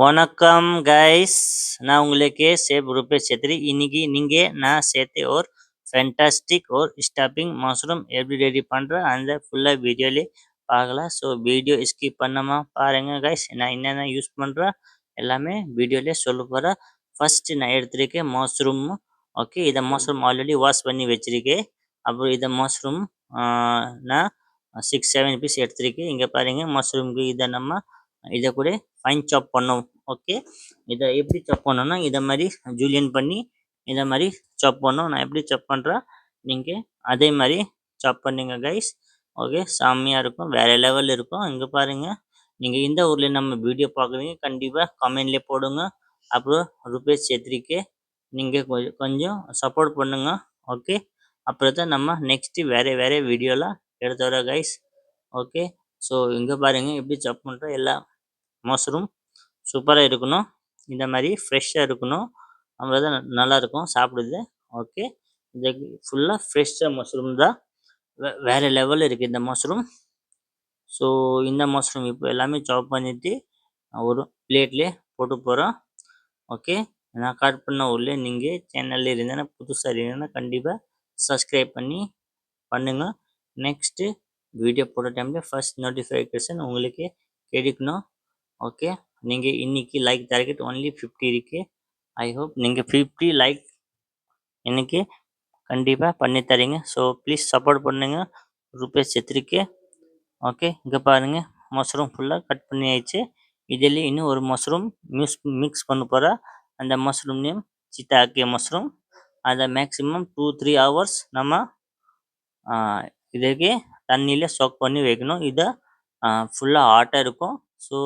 வணக்கம் கைஸ், நான் உங்களுக்கு சேப் ரூபேஷ் சேத்ரி. இன்னைக்கு நீங்க நான் சேர்த்து ஒரு ஃபேண்டாஸ்டிக் ஒரு ஸ்டாப்பிங் மஷ்ரூம் எப்படி ரெடி பண்ணுறேன் அந்த ஃபுல்லாக வீடியோலே பார்க்கலாம். ஸோ வீடியோ ஸ்கிப் பண்ணாம பாருங்க கைஸ். நான் என்னென்ன யூஸ் பண்ணுறேன் எல்லாமே வீடியோலே சொல்ல போகிறேன். ஃபர்ஸ்ட் நான் எடுத்திருக்கேன் மஷ்ரூம். ஓகே, இதை மஷ்ரூம் ஆல்ரெடி வாஷ் பண்ணி வச்சிருக்கேன். அப்புறம் இதை மஷ்ரூம் நான் 6-7 பீஸ் எடுத்திருக்கேன். இங்கே பாருங்க, மஷ்ரூம்க்கு இதை நம்ம இதை கூட ஃபைன் சாப் பண்ணோம். ஓகே, இதை எப்படி சாப் பண்ணோம்னா இதை மாதிரி ஜூலியன் பண்ணி இதை மாதிரி சாப் பண்ணோம். நான் எப்படி சாப் பண்ணுறேன் நீங்கள் அதே மாதிரி சாப் பண்ணுங்க கைஸ். ஓகே, செம்மையாக இருக்கும், வேறு லெவலில் இருக்கும். இங்கே பாருங்கள், நீங்கள் இந்த ஊரில் நம்ம வீடியோ பார்க்குறீங்க கண்டிப்பாக கமெண்ட்லேயே போடுங்க. அப்புறம் ரூபேஷ் சேத்ரிக்கு நீங்கள் கொஞ்சம் சப்போர்ட் பண்ணுங்க. ஓகே, அப்புறம் தான் நம்ம நெக்ஸ்ட்டு வேறு வீடியோலாம் எடுத்து வரோம் கைஸ். ஓகே, ஸோ இங்கே பாருங்கள் எப்படி சாப் பண்ணுறோம். எல்லா மஷ்ரூம் சூப்பராக இருக்கணும், இந்த மாதிரி ஃப்ரெஷ்ஷாக இருக்கணும், அப்போ தான் நல்லாயிருக்கும் சாப்பிடுது. ஓகே, இது ஃபுல்லாக ஃப்ரெஷ்ஷாக மஷ்ரூம் தான், வேறு லெவலில் இருக்குது இந்த மஷ்ரூம். ஸோ இந்த மஷ்ரூம் இப்போ எல்லாமே சாப் பண்ணிவிட்டு ஒரு பிளேட்லேயே போட்டு போகிறோம். ஓகே, நான் கட் பண்ண உள்ளே நீங்கள் சேனலில் இருந்தேன்னா புதுசாக இருந்தீங்கன்னா கண்டிப்பாக சப்ஸ்கிரைப் பண்ணி பண்ணுங்கள். நெக்ஸ்ட்டு வீடியோ போடுற டைமில் ஃபர்ஸ்ட் நோட்டிஃபிகேஷன் உங்களுக்கு கிடைக்கணும். ஓகே, நீங்கள் இன்னைக்கு லைக் டார்கெட் ஒன்லி 50 இருக்கு. ஐ ஹோப் நீங்கள் 50 லைக் எனக்கு கண்டிப்பாக பண்ணி தரீங்க. ஸோ ப்ளீஸ் சப்போர்ட் பண்ணுங்க ரூபேஷ் சேத்ரிக்கு. ஓகே, இங்கே பாருங்கள், மஷ்ரூம் ஃபுல்லாக கட் பண்ணி ஆயிடுச்சு. இதில் இன்னும் ஒரு மஷ்ரூம் மிக்ஸ் பண்ண போகிறேன். அந்த மஷ்ரூம் நேம் சித்தாக்கே மஷ்ரூம். அதை மேக்ஸிமம் 2-3 ஹவர்ஸ் நம்ம இதுக்கு தண்ணியில் சோக் பண்ணி வைக்கணும். இதை ஃபுல்லாக ஹாட்டாக இருக்கும். ஸோ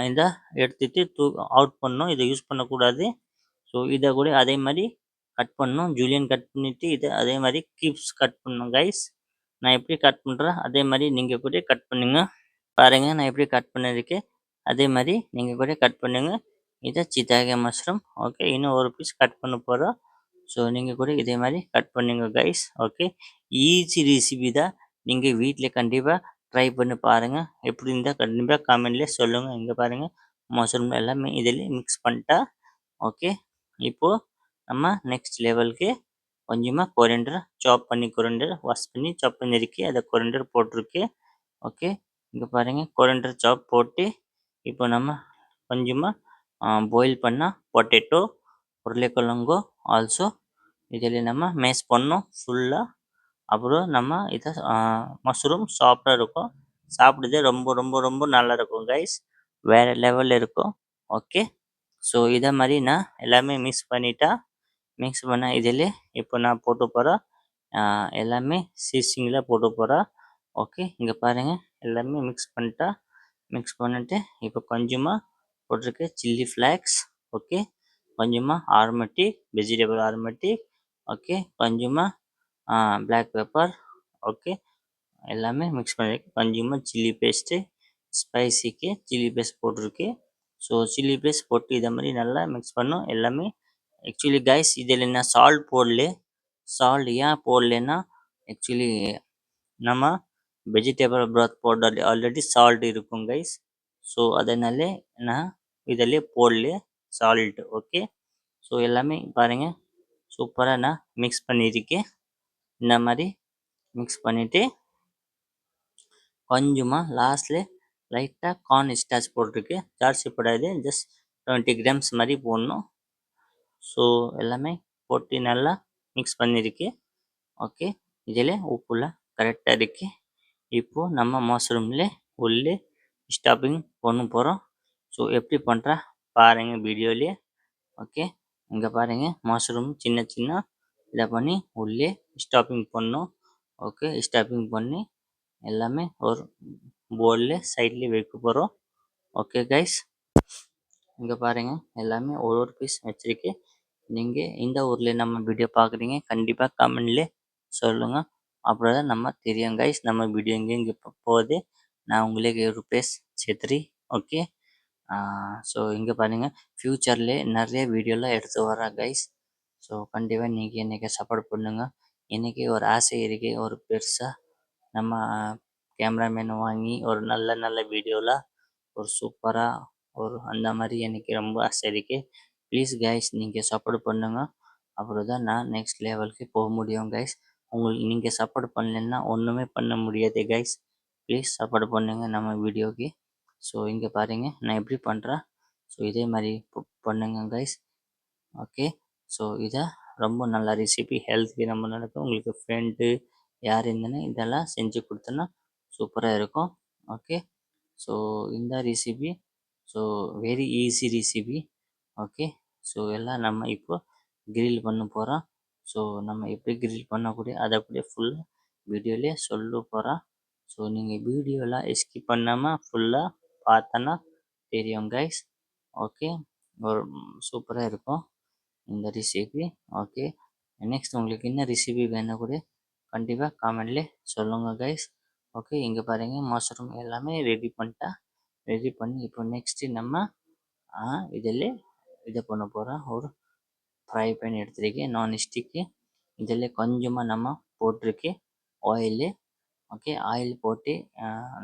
இந்த எடுத்துட்டு அவுட் பண்ணணும், இதை யூஸ் பண்ணக்கூடாது. ஸோ இதை கூட அதே மாதிரி கட் பண்ணணும், ஜூலியன் கட் பண்ணிவிட்டு இதை அதே மாதிரி கியூப்ஸ் கட் பண்ணணும் கைஸ். நான் எப்படி கட் பண்ணுறேன் அதே மாதிரி நீங்கள் கூட கட் பண்ணுங்க. பாருங்கள், நான் எப்படி கட் பண்ணியிருக்கேன் அதே மாதிரி நீங்கள் கூட கட் பண்ணுங்க. இதை சித்தாகே மஷ்ரூம். ஓகே, இன்னும் ஒரு பீஸ் கட் பண்ண போகிறோம். ஸோ நீங்கள் கூட இதே மாதிரி கட் பண்ணுங்க கைஸ். ஓகே, ஈஸி ரெசிபி தான், நீங்கள் வீட்டில் கண்டிப்பாக ட்ரை பண்ணி பாருங்கள். எப்படி இருந்தால் கண்டிப்பாக கமெண்ட்லேயே சொல்லுங்கள். இங்கே பாருங்கள், மஷ்ரூம் எல்லாமே இதில் மிக்ஸ் பண்ணிட்டா. ஓகே, இப்போது நம்ம நெக்ஸ்ட் லெவலுக்கு கொஞ்சமாக கொரியண்டர் சாப் பண்ணி, கொரியண்டர் வாஷ் பண்ணி சாப் பண்ணியிருக்கு, அதை கொரியண்டர் போட்டிருக்கு. ஓகே, இங்கே பாருங்கள், கொரியண்டர் சாப் போட்டு இப்போ நம்ம கொஞ்சமாக பாயில் பண்ண பொட்டேட்டோ, உருளைக்கிழங்கு ஆல்சோ இதில் நம்ம மேஷ் பண்ணோம் ஃபுல்லாக. அப்புறம் நம்ம இதை மஷ்ரூம் சாஃப்டாக இருக்கும், சாப்பிடுது ரொம்ப ரொம்ப ரொம்ப நல்லா இருக்கும் கைஸ், வேறு லெவலில் இருக்கும். ஓகே, ஸோ இதை மாதிரி நான் எல்லாமே மிக்ஸ் பண்ண இதில் இப்போ நான் போட்டு போகிறேன். எல்லாமே சீசிங்கில் போட்டு போகிறேன். ஓகே, இங்கே பாருங்கள், எல்லாமே மிக்ஸ் பண்ணிட்டு இப்போ கொஞ்சமாக போட்டிருக்கு சில்லி ஃப்ளாக்ஸ். ஓகே, கொஞ்சமாக ஆரோமேட்டிக், வெஜிடபிள் ஆரோமேட்டிக். ஓகே, கொஞ்சமாக பிளாக் பெப்பர். ஓகே, எல்லாமே மிக்ஸ் பண்ணியிருக்கு. கொஞ்சமாக சில்லி பேஸ்ட்டு, ஸ்பைசிக்கு சில்லி பேஸ்ட் போட்டிருக்கு. ஸோ சில்லி பேஸ்ட் போட்டு இதை மாதிரி நல்லா மிக்ஸ் பண்ணோம் எல்லாமே. ஆக்சுவலி கைஸ், இதில் நான் சால்ட் போடல. சால்ட் ஏன் போடலன்னா ஆக்சுவலி நம்ம வெஜிடபிள் ப்ராத் போட ஆல்ரெடி சால்ட் இருக்கும் கைஸ். ஸோ அதனால நான் இதில் போடல சால்ட். ஓகே, ஸோ எல்லாமே பாருங்கள் சூப்பராக நான் மிக்ஸ் பண்ணியிருக்கேன். இந்த மாதிரி மிக்ஸ் பண்ணிவிட்டு கொஞ்சமாக லாஸ்ட்டில் லைட்டாக கார்ன் ஸ்டார்ச் போட்டிருக்கு. ஜாஸ்தி போடாது, ஜஸ்ட் 20 கிராம்ஸ் மாதிரி போடணும். ஸோ எல்லாமே போட்டு நல்லா மிக்ஸ் பண்ணியிருக்கு. ஓகே, இதில் உப்புலாம் கரெக்டாக இருக்குது. இப்போது நம்ம மஷ்ரூமில் உள்ளே ஸ்டஃபிங் பண்ண போகிறோம். ஸோ எப்படி பண்ணுறா பாருங்கள் வீடியோலேயே. ஓகே, இங்கே பாருங்கள், மஷ்ரூம் சின்ன இதை பண்ணி உள்ளே ஸ்டஃபிங் பண்ணணும். ஓகே, ஸ்டஃபிங் பண்ணி எல்லாமே ஒரு பவுலில் சைட்லேயே வைக்க போகிறோம். ஓகே கைஸ், இங்கே பாருங்கள், எல்லாமே ஒரு பீஸ் வச்சுருக்கு. நீங்கள் இந்த ஊரில் நம்ம வீடியோ பார்க்குறீங்க கண்டிப்பாக கமெண்ட்லேயே சொல்லுங்கள். அப்புறம் தான் நம்ம தெரியும் கைஸ் நம்ம வீடியோ எங்கே போகுது. நான் உங்களுக்கு ரூபேஷ் சேத்ரி. ஓகே, ஸோ இங்கே பாருங்கள், ஃப்யூச்சரில் நிறைய வீடியோலாம் எடுத்து வரேன் கைஸ். ஸோ கண்டிப்பாக நீங்கள் எனக்கு சப்போர்ட் பண்ணுங்கள். எனக்கு ஒரு ஆசை இருக்குது, ஒரு பெருசாக நம்ம கேமராமேன் வாங்கி ஒரு நல்ல வீடியோவில் ஒரு சூப்பராக ஒரு அந்த மாதிரி எனக்கு ரொம்ப ஆசை இருக்கு. ப்ளீஸ் கைஸ் நீங்கள் சப்போர்ட் பண்ணுங்க. அப்புறம் தான் நான் நெக்ஸ்ட் லெவலுக்கு போக முடியும் கைஸ். உங்களுக்கு நீங்கள் சப்போர்ட் பண்ணலைன்னா ஒன்றுமே பண்ண முடியாது கைஸ். ப்ளீஸ் சப்போர்ட் பண்ணுங்க நம்ம வீடியோக்கு. ஸோ இங்கே பாருங்க நான் எப்படி பண்ணுறேன். ஸோ இதே மாதிரி பண்ணுங்க கைஸ். ஓகே. ஸோ இதை ரொம்ப நல்ல ரெசிபி ஹெல்த்துக்கு ரொம்ப நடக்கும். உங்களுக்கு ஃப்ரெண்டு யார் இருந்தேன்னு இதெல்லாம் செஞ்சு கொடுத்தோன்னா சூப்பராக இருக்கும். ஓகே. ஸோ இந்த recipe so very easy recipe. Okay. So எல்லாம் நம்ம இப்போ கிரில் பண்ண போகிறோம். ஸோ நம்ம எப்படி கிரில் பண்ணக்கூடிய அதை கூட ஃபுல் வீடியோலேயே சொல்ல போகிறோம். ஸோ நீங்கள் வீடியோலாம் ஸ்கிப் பண்ணாமல் ஃபுல்லாக பார்த்தோன்னா தெரியும் கைஸ். ஓகே. ஒரு சூப்பராக இருக்கும் இந்த ரெசிபி. ஓகே. நெக்ஸ்ட் உங்களுக்கு என்ன ரெசிபி வேணும் கூட கண்டிப்பாக காமெண்ட்லேயே சொல்லுங்கள் கைஸ். ஓகே. இங்கே பாருங்கள் மஷ்ரூம் எல்லாமே ரெடி பண்ணிட்டேன். ரெடி பண்ணி இப்போ நெக்ஸ்ட்டு நம்ம இதில் இதை பண்ண போகிறோம். ஒரு ஃப்ரை பேன் எடுத்துருக்கேன் நான்ஸ்டிக்கு. இதில் கொஞ்சமாக நம்ம போட்டிருக்கு ஆயிலு. ஓகே. ஆயில் போட்டு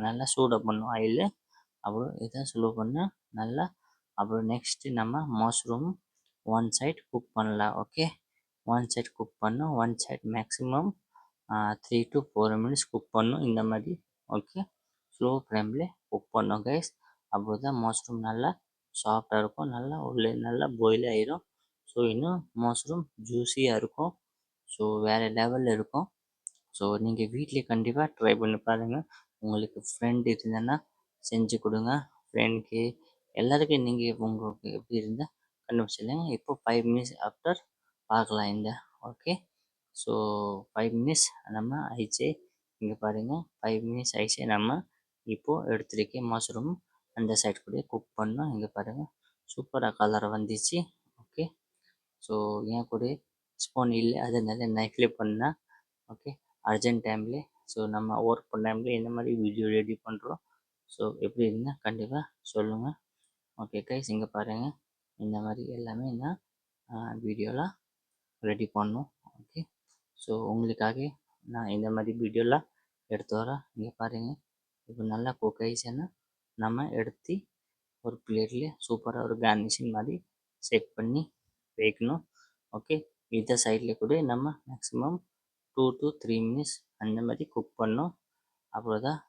நல்லா சூடாக பண்ணணும் ஆயிலு. அப்புறம் இதை ஸ்லோ பண்ண நல்லா. அப்புறம் நெக்ஸ்ட்டு நம்ம மஷ்ரூம் ஒன் சைட் குக் பண்ணலாம். ஓகே. ஒன் சைட் குக் பண்ணோம். One side maximum 3 to 4 minutes cook பண்ணணும் இந்த மாதிரி. ஓகே. ஸ்லோ ஃப்ளேமில் குக் பண்ணோம் கைஸ். அப்போ தான் மஷ்ரூம் நல்லா சாஃப்டாக இருக்கும். நல்லா உள்ளே நல்லா பாயில் ஆயிடும். ஸோ இன்னும் மஷ்ரூம் ஜூஸியாக இருக்கும். ஸோ வேறு லெவலில் இருக்கும். ஸோ நீங்கள் வீட்டிலே கண்டிப்பாக ட்ரை பண்ணி பாருங்கள். உங்களுக்கு ஃப்ரெண்ட் இருந்தேன்னா செஞ்சு கொடுங்க. ஃப்ரெண்ட்க்கு எல்லாருக்கும் நீங்கள் உங்களுக்கு எப்படி இருந்தால் கண்டுபிடிச்சிடுங்க. இப்போ 5 மினிட்ஸ் ஆஃப்டர் பார்க்கலாம் இந்த. ஓகே. ஸோ 5 மினிட்ஸ் நம்ம ஆயிடுச்சு. இங்கே பாருங்கள் 5 மினிட்ஸ் ஆயிடுச்சு. நம்ம இப்போது எடுத்துருக்கேன் மஷ்ரூம் அந்த சைட் கூட குக் பண்ணோம். இங்கே பாருங்கள் சூப்பராக கலர் வந்துச்சு. ஓகே. ஸோ என் கூட ஸ்பூன் இல்லை அதனால நைஃப்லேயே பண்ணேன். ஓகே. அர்ஜென்ட் டைமில் ஸோ நம்ம ஒர்க் பண்ண டைமில் இந்த மாதிரி வீடியோ ரெடி பண்ணுறோம். ஸோ எப்படி இருந்தால் கண்டிப்பாக சொல்லுங்கள். Okay guys. இங்கே பாருங்கள் இந்த மாதிரி எல்லாமே நான் வீடியோலாம் ரெடி பண்ணோம். ஓகே. ஸோ உங்களுக்காக நான் இந்த மாதிரி வீடியோலாம் எடுத்து வரேன். இங்கே பாருங்கள் இப்போ நல்லா குக் ஆயிடுச்சுன்னா நம்ம எடுத்து ஒரு பிளேட்லேயே சூப்பராக ஒரு கார்னிஷிங் மாதிரி செட் பண்ணி வைக்கணும். ஓகே. இந்த சைடில் கூட நம்ம மேக்ஸிமம் 2 to 3 மினிட்ஸ் அந்த மாதிரி குக் பண்ணோம். அப்புறம் தான்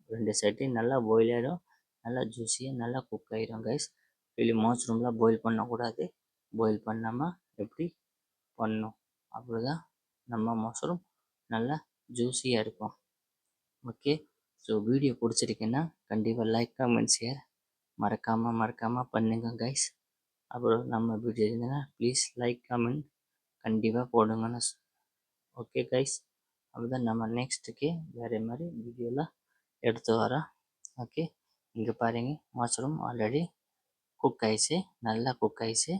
ரெண்டு சைட்டையும் நல்லா பாயில் ஆகிடும். நல்லா ஜூஸியாக நல்லா குக் ஆகிடும் கைஸ். வெளியே மஷ்ரூம்லாம் பாயில் பண்ணக்கூடாது. பாயில் பண்ணாமல் எப்படி பண்ணணும். அப்புறம் தான் நம்ம மஷ்ரூம் நல்லா ஜூஸியாக இருக்கும். ஓகே. ஸோ வீடியோ பிடிச்சிருக்குன்னா கண்டிப்பாக லைக் கமெண்ட் ஷேர் மறக்காமல் பண்ணுங்க கைஸ். அப்புறம் நம்ம வீடியோ இருந்ததுன்னா ப்ளீஸ் லைக் கமெண்ட் கண்டிப்பாக போடுங்கன்னு. Okay guys. அப்போதான் நம்ம நெக்ஸ்ட்டுக்கு வேறு மாதிரி வீடியோலாம் எடுத்து வரோம். ஓகே. இங்கே பாருங்க மஷ்ரூம் ஆல்ரெடி குக் ஆயிடுச்சு. நல்லா குக் ஆயிடுச்சு.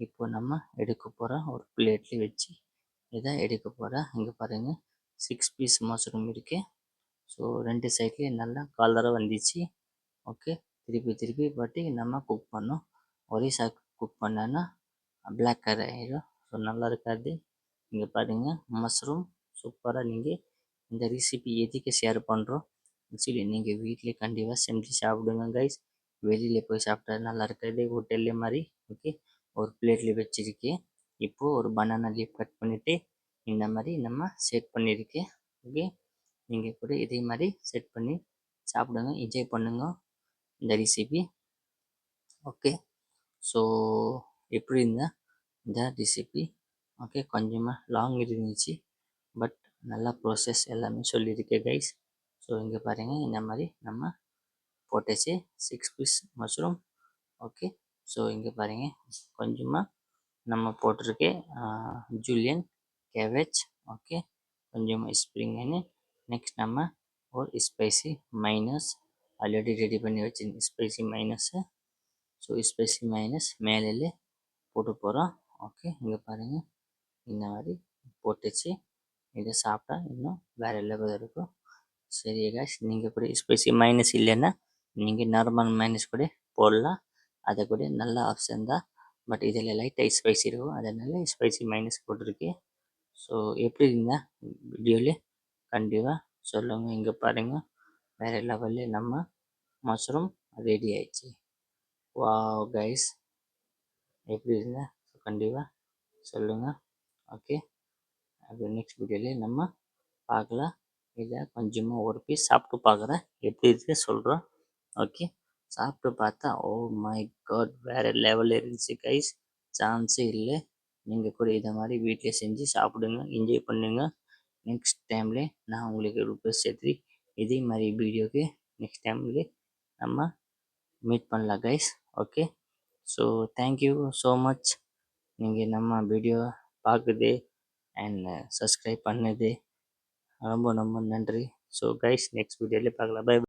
இப்போ நம்ம எடுக்க போகிறோம். ஒரு பிளேட்லேயே வச்சு இதை எடுக்க போகிறேன். இங்கே பாருங்கள் 6 பீஸ் மஷ்ரூம் இருக்குது. ஸோ ரெண்டு சைட்லேயும் நல்லா கலராக வந்துச்சு. ஓகே. திருப்பி பட்டி நம்ம குக் பண்ணோம். ஒரே சைட் குக் பண்ணோன்னா பிளாக் கலர் ஆகிடும். ஸோ நல்லா இருக்காது. இங்கே பாருங்கள் மஷ்ரூம் சூப்பராக. நீங்கள் இந்த ரெசிபி எதுக்கு ஷேர் பண்ணுறோம் ஆக்சுவலி நீங்கள் வீட்டிலே கண்டிப்பாக செஞ்சு சாப்பிடுங்க கைஸ். வெளியில் போய் சாப்பிட்டா நல்லா இருக்காது ஹோட்டல்லே மாதிரி. ஓகே. ஒரு பிளேட்டில் வச்சுருக்கேன். இப்போது ஒரு பனானா லீஃப் கட் பண்ணிவிட்டு இந்த மாதிரி நம்ம செட் பண்ணியிருக்கேன். ஓகே. நீங்கள் கூட இதே மாதிரி செட் பண்ணி சாப்பிடுங்க. என்ஜாய் பண்ணுங்க இந்த ரெசிபி. ஓகே. ஸோ எப்படி இருந்தால் இந்த ரெசிபி ஓகே கொஞ்சமாக லாங் இருந்துச்சு. பட் நல்லா ப்ராசஸ் எல்லாமே சொல்லியிருக்கேன் கைஸ். ஸோ இங்கே பாருங்கள் இந்த மாதிரி நம்ம போட்டாச்சு 6 பீஸ் மஷ்ரூம். ஓகே. ஸோ இங்கே பாருங்கள் கொஞ்சமாக நம்ம போட்டிருக்கேன் ஜூலியன் கேபேஜ். ஓகே. கொஞ்சமாக ஸ்ப்ரிங் ஆனியன். நெக்ஸ்ட் நம்ம ஒரு ஸ்பைசி மைனஸ் ஆல்ரெடி ரெடி பண்ணி வச்சு spicy minus. So spicy minus மேலே போட்டு போகிறோம். ஓகே. இங்கே பாருங்கள் இந்த மாதிரி போட்டுச்சு. இதை சாப்பிட்டா இன்னும் வேறு லெவல் இருக்கும். சரி காய்ஸ். நீங்கள் கூட ஸ்பைசி மைனஸ் இல்லைன்னா நீங்கள் நார்மல் மைனஸ் கூட போடலாம். அதை கூட நல்ல ஆப்ஷன் தான். பட் இதில் லைட்டாக ஸ்பைசி இருக்கும் அதனால ஸ்பைசி மைனஸ் போட்டிருக்கேன். ஸோ எப்படி இருந்தால் வீடியோவில் கண்டிப்பாக சொல்லுங்கள். இங்கே பாருங்கள் வேறு லெவலில் நம்ம மஷ்ரூம் ரெடி ஆயிடுச்சு. வாவ் கைஸ், எப்படி இருங்க கண்டிப்பாக சொல்லுங்கள். ஓகே, அப்படி நெக்ஸ்ட் வீடியோலேயே நம்ம பார்க்கலாம். இதை கொஞ்சமாக ஒரு பீஸ் சாப்பிட்டு பார்க்குறேன், எப்படி இருக்கு சொல்கிறோம். ஓகே, சாப்பிட்டு பார்த்தா ஓ மை காட் வேறு லெவலில் இருந்துச்சு கைஸ், சான்ஸே இல்லை. நீங்கள் கூட இதை மாதிரி வீட்டிலே செஞ்சு சாப்பிடுங்க, என்ஜாய் பண்ணுங்க. நெக்ஸ்ட் டைம்லே நான் உங்களுக்கு ரிக்வெஸ்ட் சேர்த்து இதே மாதிரி வீடியோக்கு நெக்ஸ்ட் டைம்லே நம்ம மீட் பண்ணலாம் guys. Okay, so thank you so much. நீங்கள் நம்ம வீடியோ பார்க்குது அண்ட் சப்ஸ்கிரைப் பண்ணது ரொம்ப ரொம்ப நன்றி. ஸோ கைஸ், நெக்ஸ்ட் வீடியோவில் பார்க்கலாம். பை.